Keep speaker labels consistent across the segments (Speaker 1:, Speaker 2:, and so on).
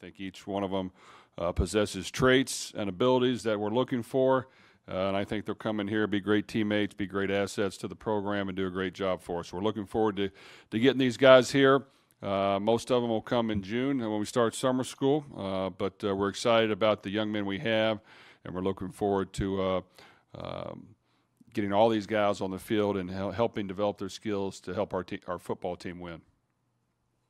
Speaker 1: think each one of them possesses traits and abilities that we're looking for. And I think they'll come in here, be great teammates, be great assets to the program, and do a great job for us. We're looking forward to getting these guys here. Most of them will come in June when we start summer school, but we're excited about the young men we have, and we're looking forward to getting all these guys on the field and helping develop their skills to help our football team win.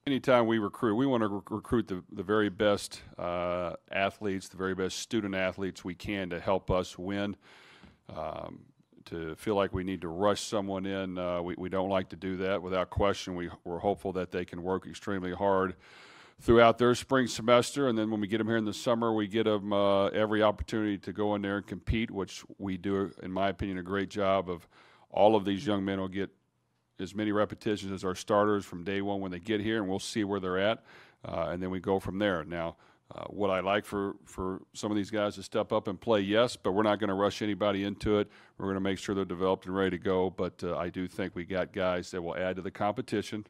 Speaker 1: Anytime we recruit, we want to recruit the very best athletes, the very best student athletes we can to help us win. To feel like we need to rush someone in, we don't like to do that. Without question, we're hopeful that they can work extremely hard throughout their spring semester, and then when we get them here in the summer, we get them every opportunity to go in there and compete, which we do, in my opinion, a great job of. All of these young men will get as many repetitions as our starters from day one when they get here, and we'll see where they're at, and then we go from there. Now, would I like for some of these guys to step up and play? Yes, but we're not going to rush anybody into it. We're going to make sure they're developed and ready to go, but I do think we got guys that will add to the competition,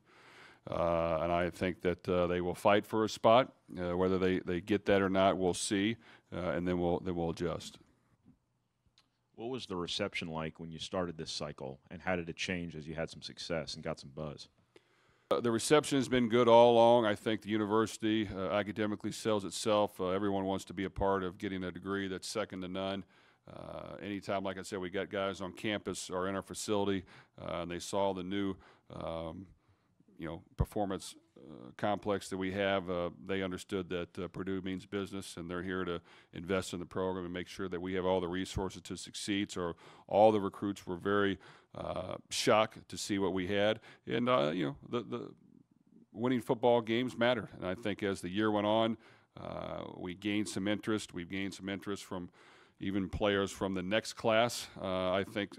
Speaker 1: and I think that they will fight for a spot. Whether they get that or not, we'll see, and then we'll adjust.
Speaker 2: What was the reception like when you started this cycle, and how did it change as you had some success and got some buzz?
Speaker 1: The reception has been good all along. I think the university academically sells itself. Everyone wants to be a part of getting a degree that's second to none. Anytime, like I said, we got guys on campus or in our facility, and they saw the new, performance complex that we have, they understood that Purdue means business, and they're here to invest in the program and make sure that we have all the resources to succeed. So all the recruits were very shocked to see what we had, and the winning football games matter. And I think as the year went on, we gained some interest. We've gained some interest from even players from the next class. I think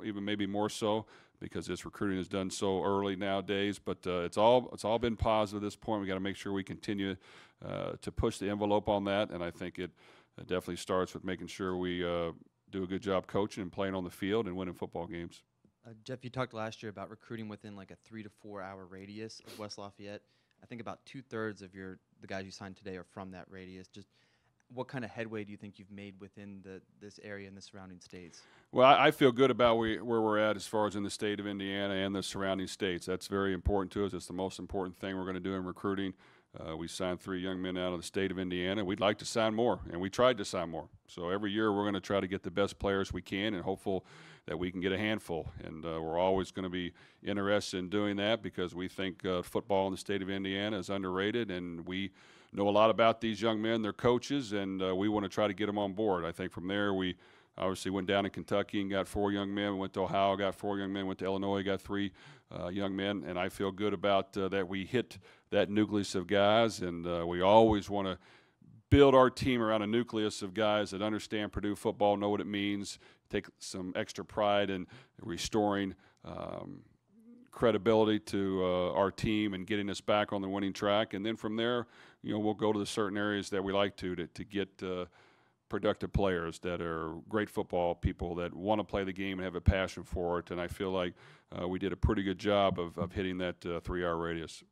Speaker 1: even maybe more so, because this recruiting is done so early nowadays. But it's all been positive at this point. We got to make sure we continue to push the envelope on that, and I think it definitely starts with making sure we do a good job coaching and playing on the field and winning football games.
Speaker 3: Jeff, you talked last year about recruiting within like a 3 to 4 hour radius of West Lafayette. I think about 2/3 of the guys you signed today are from that radius. Just what kind of headway do you think you've made within this area and the surrounding states?
Speaker 1: Well, I feel good about where we're at as far as in the state of Indiana and the surrounding states. That's very important to us. It's the most important thing we're going to do in recruiting. We signed 3 young men out of the state of Indiana. We'd like to sign more, and we tried to sign more. So every year we're going to try to get the best players we can and hopeful that we can get a handful. And we're always going to be interested in doing that because we think football in the state of Indiana is underrated, and we know a lot about these young men, their coaches, and we want to try to get them on board. I think from there we obviously went down to Kentucky and got 4 young men. We went to Ohio, got 4 young men. Went to Illinois, got 3 young men. And I feel good about that we hit that nucleus of guys. And we always want to build our team around a nucleus of guys that understand Purdue football, know what it means, take some extra pride in restoring credibility to our team and getting us back on the winning track. And then from there, we'll go to the certain areas that we like to get productive players that are great football people that want to play the game and have a passion for it. And I feel like we did a pretty good job of hitting that 3-hour radius.